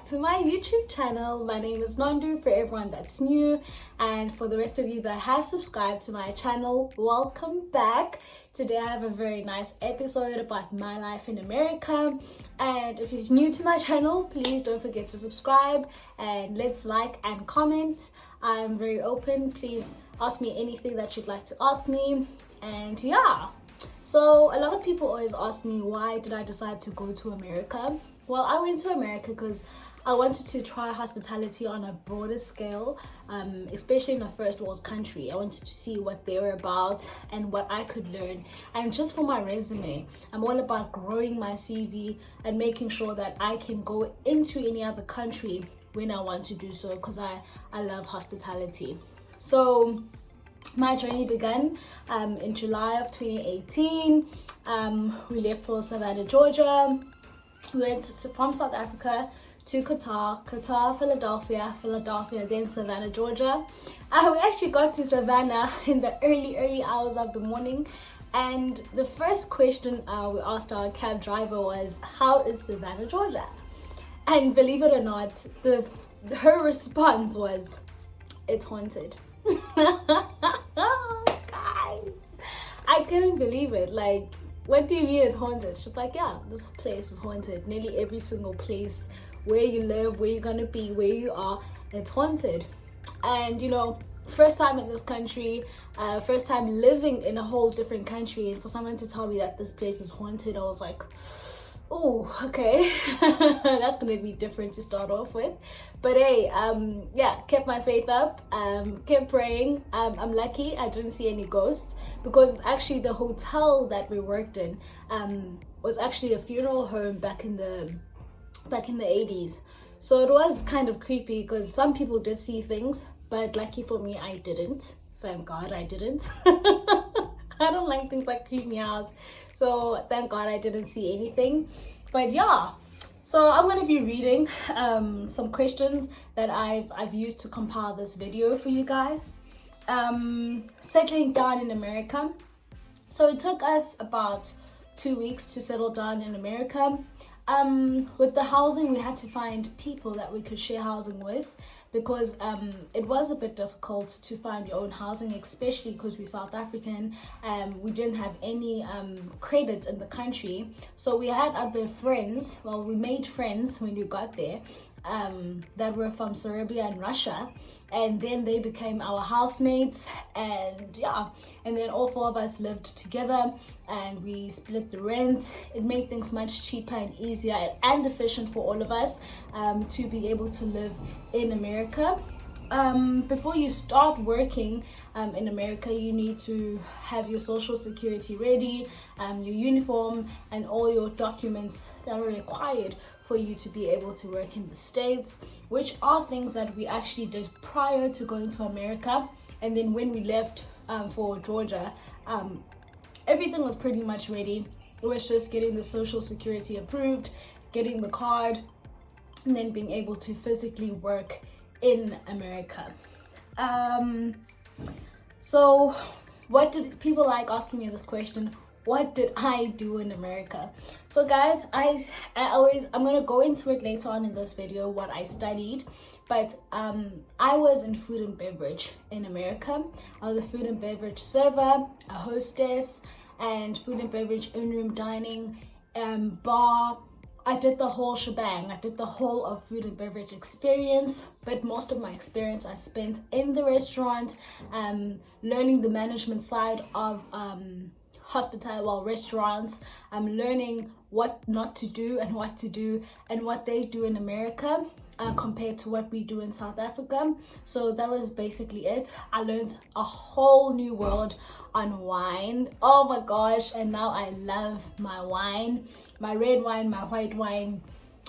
to my YouTube channel. My name is Nandu for everyone that's new, and for the rest of you that have subscribed to my channel, welcome back. Today I have a very nice episode about my life in America, and if you're new to my channel, please don't forget to subscribe and let's like and comment. I'm very open. Please ask me anything that you'd like to ask me. And yeah, so a lot of people always ask me, why did I decide to go to America? Well, I went to America because I wanted to try hospitality on a broader scale, especially in a first world country. I wanted to see what they were about and what I could learn. And just for my resume, I'm all about growing my CV and making sure that I can go into any other country when I want to do so, because I love hospitality. So my journey began in July of 2018. We left for Savannah, Georgia. We went from South Africa to Qatar, Philadelphia, then Savannah, Georgia. We actually got to Savannah in the early hours of the morning, and the first question we asked our cab driver was, how is Savannah, Georgia? And believe it or not, her response was, it's haunted. Guys, I couldn't believe it. Like, what do you mean it's haunted? She's like, yeah, this place is haunted. Nearly every single place where you live, where you're gonna be, where you are, it's haunted. And you know, first time in this country, first time living in a whole different country, and for someone to tell me that this place is haunted, I was like, oh, okay. That's gonna be different to start off with. But hey, yeah, kept my faith up, kept praying. I'm lucky I didn't see any ghosts, because actually the hotel that we worked in was actually a funeral home back in the 80s. So it was kind of creepy, because some people did see things, but lucky for me, I didn't. Thank God I didn't. I don't like things that creep me out, so thank God I didn't see anything. But yeah, so I'm going to be reading some questions that I've used to compile this video for you guys. Settling down in America. So it took us about 2 weeks to settle down in America. With the housing, we had to find people that we could share housing with, because it was a bit difficult to find your own housing, especially because we're South African and we didn't have any credits in the country. So we had other friends, well, we made friends when we got there, that were from Serbia and Russia, and then they became our housemates, and yeah, and then all four of us lived together and we split the rent. It made things much cheaper and easier and efficient for all of us to be able to live in America. Before you start working in America, you need to have your social security ready, your uniform, and all your documents that are required for you to be able to work in the States, which are things that we actually did prior to going to America. And then when we left for Georgia, everything was pretty much ready. It was just getting the social security approved, getting the card, and then being able to physically work in America. So what did people like asking me this question? What did I do in America? So guys, I'm gonna go into it later on in this video, what I studied, but I was in food and beverage in America. I was a food and beverage server, a hostess, and food and beverage in-room dining, bar. I did the whole shebang. I did the whole of food and beverage experience, but most of my experience I spent in the restaurant, learning the management side of restaurants. I'm learning what not to do and what to do and what they do in America compared to what we do in South Africa. So that was basically it. I learned a whole new world on wine. Oh my gosh, and now I love my wine, my red wine, my white wine.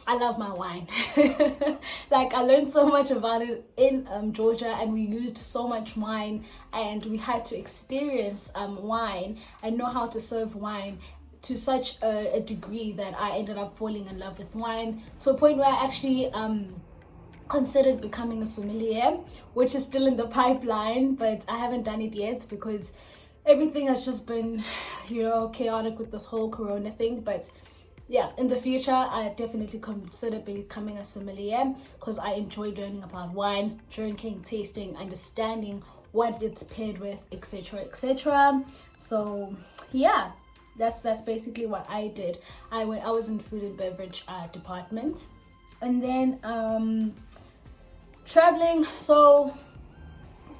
I love my wine. Like, I learned so much about it in Georgia, and we used so much wine, and we had to experience wine and know how to serve wine to such a degree that I ended up falling in love with wine, to a point where I actually considered becoming a sommelier, which is still in the pipeline, but I haven't done it yet because everything has just been, you know, chaotic with this whole corona thing. But yeah, in the future, I definitely consider becoming a sommelier because I enjoy learning about wine, drinking, tasting, understanding what it's paired with, etc., etc. So yeah, that's basically what I did. I was in food and beverage department, and then traveling. So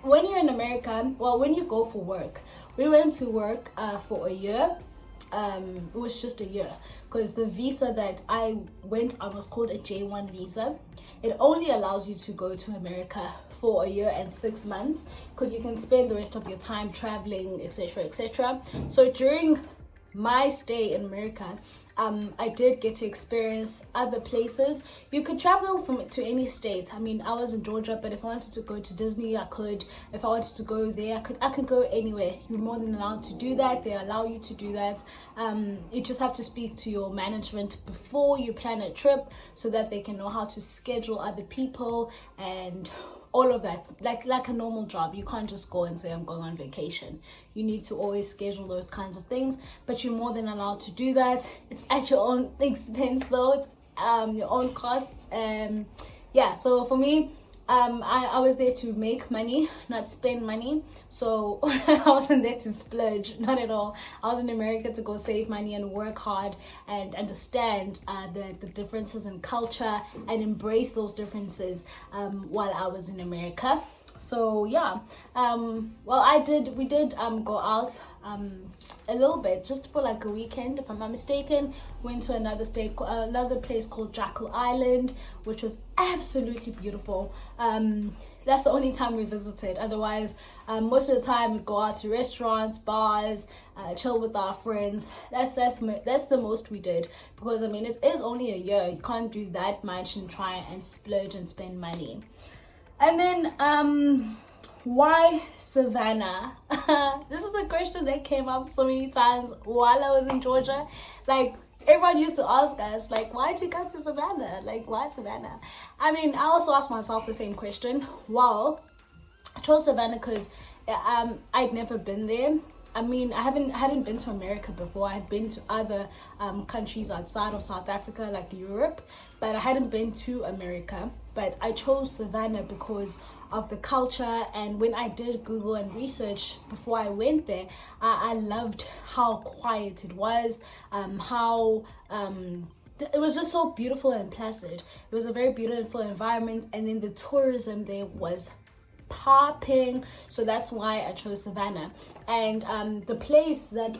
when you're in America, well, when you go for work, we went to work for a year. It was just a year because the visa that I went on was called a J1 visa. It only allows you to go to America for a year and 6 months because you can spend the rest of your time traveling, etc., etc. So during my stay in America, I did get to experience other places. You could travel to any state. I mean, I was in Georgia, but if I wanted to go to Disney, I could. If I wanted to go there, I could go anywhere. You're more than allowed to do that. They allow you to do that. You just have to speak to your management before you plan a trip so that they can know how to schedule other people and all of that, like a normal job. You can't just go and say I'm going on vacation. You need to always schedule those kinds of things, but you're more than allowed to do that. It's at your own expense though. It's your own costs. Yeah, so for me, I was there to make money, not spend money. So I wasn't there to splurge, not at all. I was in America to go save money and work hard and understand the differences in culture and embrace those differences while I was in America. So yeah, we did go out a little bit, just for like a weekend, if I'm not mistaken. Went to another place called Jackal Island, which was absolutely beautiful. That's the only time we visited. Otherwise, most of the time we go out to restaurants, bars, chill with our friends. That's the most we did, because I mean, it is only a year. You can't do that much and try and splurge and spend money. And then why Savannah? This is a question that came up so many times while I was in Georgia. Like, everyone used to ask us, like, why did you come to Savannah? Like, why Savannah? I mean, I also asked myself the same question. Well, I chose Savannah because I'd never been there. I mean, I hadn't been to America before. I had been to other countries outside of South Africa, like Europe, but I hadn't been to America. But I chose Savannah because of the culture, and when I did Google and research before I went there, I loved how quiet it was, it was just so beautiful and placid. It was a very beautiful environment, and then the tourism there was popping. So that's why I chose Savannah. And the place that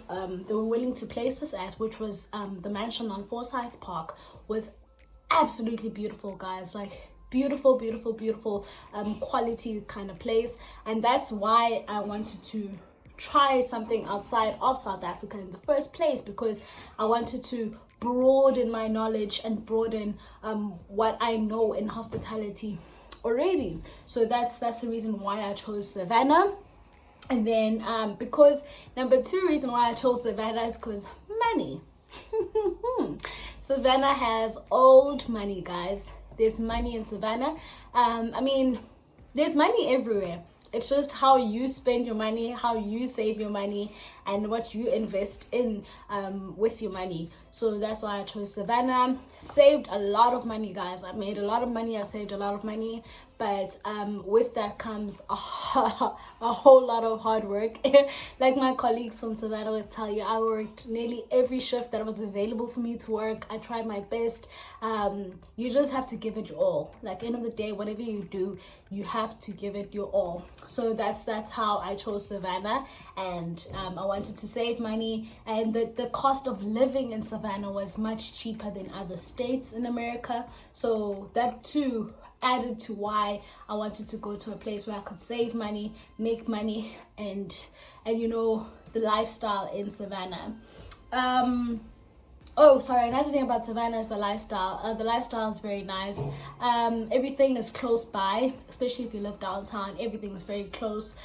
they were willing to place us at, which was the mansion on Forsyth Park, was absolutely beautiful, guys. Like, beautiful quality kind of place. And that's why I wanted to try something outside of South Africa in the first place, because I wanted to broaden my knowledge and broaden what I know in hospitality already. So that's the reason why I chose Savannah. And then because number two reason why I chose Savannah is because money. Savannah has old money, guys. There's money in Savannah. I mean, there's money everywhere. It's just how you spend your money, how you save your money, and what you invest in with your money. So that's why I chose Savannah. Saved a lot of money, guys. I made a lot of money. I saved a lot of money. But with that comes a whole lot of hard work. Like my colleagues from Savannah would tell you, I worked nearly every shift that was available for me to work. I tried my best. You just have to give it your all. Like, end of the day, whatever you do, you have to give it your all. So that's how I chose Savannah. And I wanted to save money. And the cost of living in Savannah was much cheaper than other states in America. So that too added to why I wanted to go to a place where I could save money, make money, and you know, the lifestyle in Savannah. Another thing about Savannah is the lifestyle. The lifestyle is very nice. Everything is close by, especially if you live downtown. Everything is very close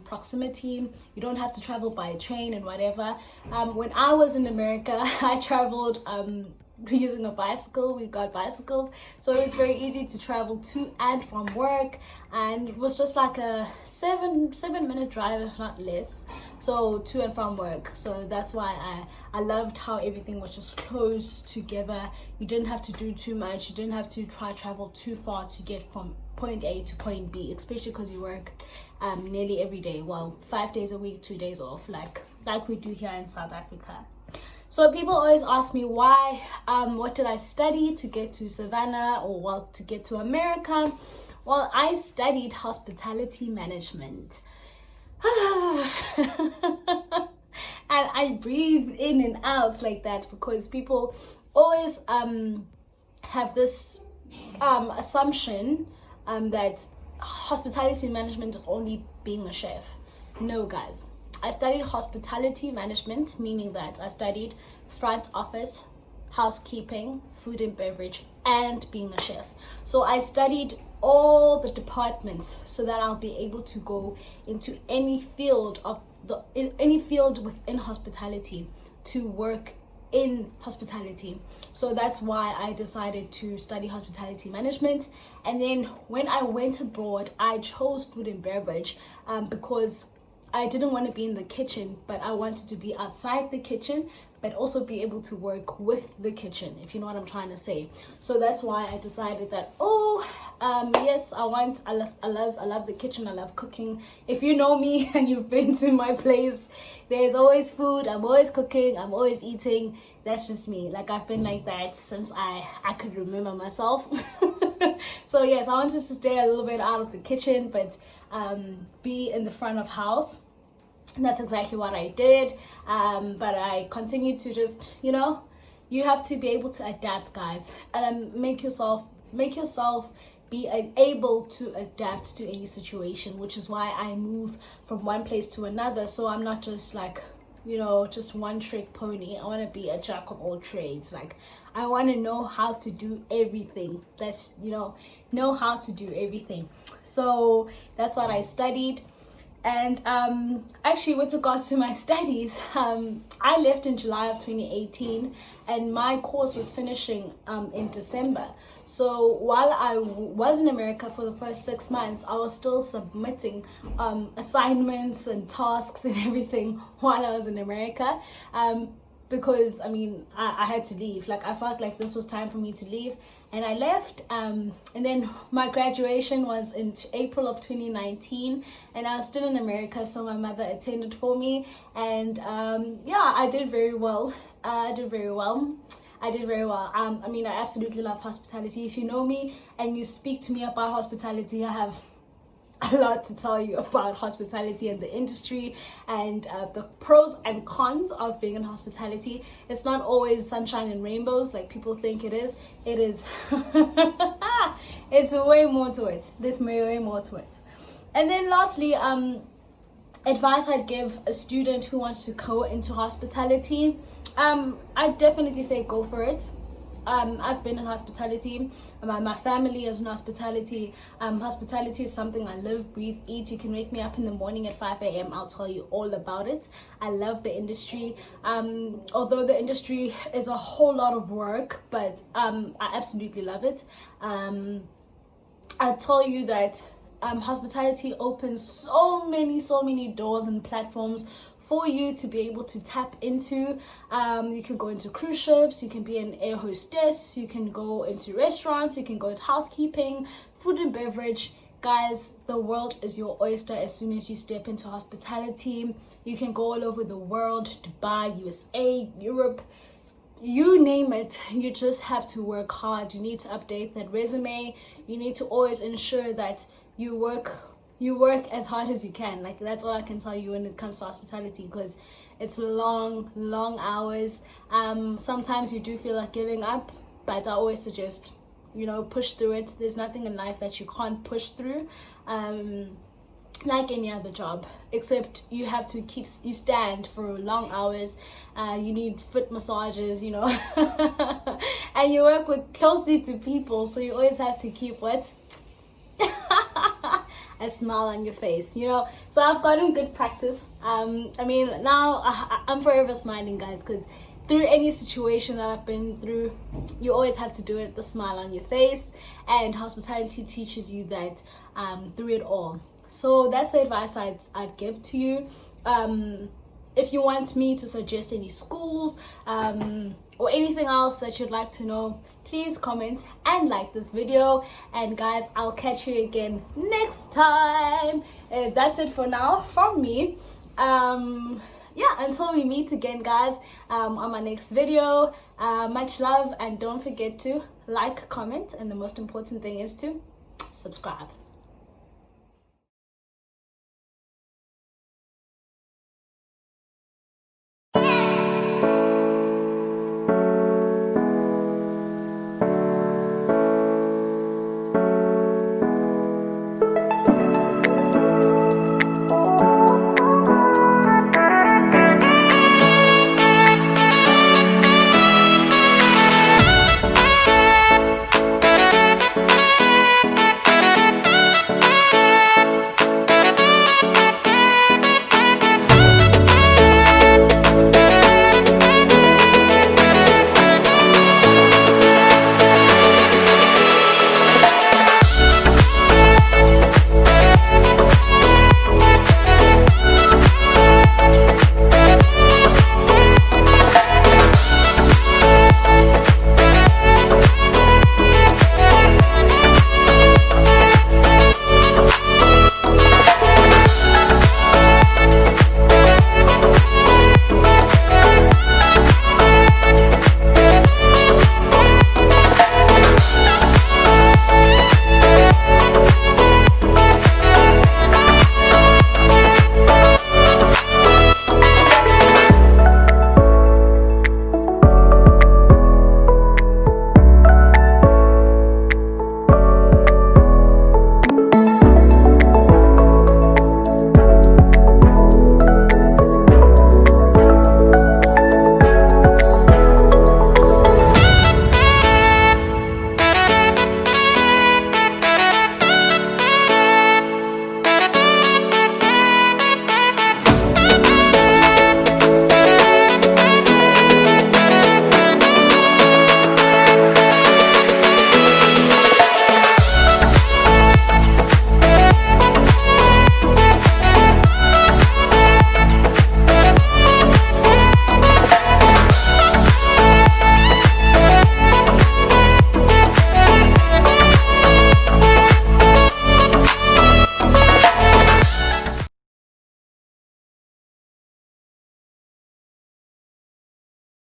proximity. You don't have to travel by train and whatever. When I was in America, I traveled using a bicycle. We got bicycles, so it's very easy to travel to and from work, and it was just like a 7 minute drive, if not less, so to and from work. So that's why I loved how everything was just close together. You didn't have to do too much, you didn't have to travel too far to get from point A to point B, especially because you work nearly every day, well, 5 days a week, 2 days off, like we do here in South Africa. So people always ask me why, what did I study to get to Savannah, or well, to get to America? Well, I studied hospitality management. And I breathe in and out like that because people always have this assumption that hospitality management is only being a chef. No, guys. I studied hospitality management, meaning that I studied front office, housekeeping, food and beverage, and being a chef. So I studied all the departments so that I'll be able to go into any field within hospitality to work in hospitality. So that's why I decided to study hospitality management. And then when I went abroad, I chose food and beverage because I didn't want to be in the kitchen, but I wanted to be outside the kitchen, but also be able to work with the kitchen, if you know what I'm trying to say. So that's why I decided that, yes, I love the kitchen, I love cooking. If you know me and you've been to my place, there's always food, I'm always cooking, I'm always eating. That's just me. Like, I've been like that since I could remember myself. So yes, I wanted to stay a little bit out of the kitchen, but be in the front of house. And that's exactly what I did. But I continued to just, you have to be able to adapt, guys. Make yourself be able to adapt to any situation, which is why I move from one place to another. So I'm not just like, just one trick pony. I want to be a jack of all trades. Like, I want to know how to do everything. That's, know how to do everything. So that's what I studied. And actually, with regards to my studies, I left in July of 2018, and my course was finishing in December. So while I was in America for the first 6 months, I was still submitting assignments and tasks and everything while I was in America. Because I had to leave. Like, I felt like this was time for me to leave, and I left. And then my graduation was in April of 2019, and I was still in America, so my mother attended for me. And I did very well. I did very well. I absolutely love hospitality. If you know me and you speak to me about hospitality, I have a lot to tell you about hospitality and the industry, and the pros and cons of being in hospitality. It's not always sunshine and rainbows like people think it is. It is it's way more to it. There's way more to it. And then lastly, advice I'd give a student who wants to go into hospitality, I'd definitely say go for it. I've been in hospitality. My family is in hospitality. Hospitality is something I live, breathe, eat. You can wake me up in the morning at 5 a.m. I'll tell you all about it. I love the industry. Although the industry is a whole lot of work, but I absolutely love it. I tell you that hospitality opens so many doors and platforms for you to be able to tap into. You can go into cruise ships, you can be an air hostess, you can go into restaurants, you can go into housekeeping, food and beverage. Guys, the world is your oyster as soon as you step into hospitality. You can go all over the world, Dubai, USA, Europe, you name it. You just have to work hard. You need to update that resume. You need to always ensure that you work as hard as you can. Like, that's all I can tell you when it comes to hospitality, because it's long hours. Sometimes you do feel like giving up, but I always suggest, push through it. There's nothing in life that you can't push through, like any other job, except you have to you stand for long hours. You need foot massages, and you work closely to people, so you always have to keep a smile on your face, So I've gotten good practice. Now I'm forever smiling, guys, because through any situation that I've been through, you always have to do it with a smile on your face, and hospitality teaches you that through it all. So that's the advice I'd give to you. If you want me to suggest any schools or anything else that you'd like to know, please comment and like this video. And guys, I'll catch you again next time. That's it for now from me. Yeah, until we meet again, guys, on my next video. Much love, and don't forget to like, comment, and the most important thing is to subscribe.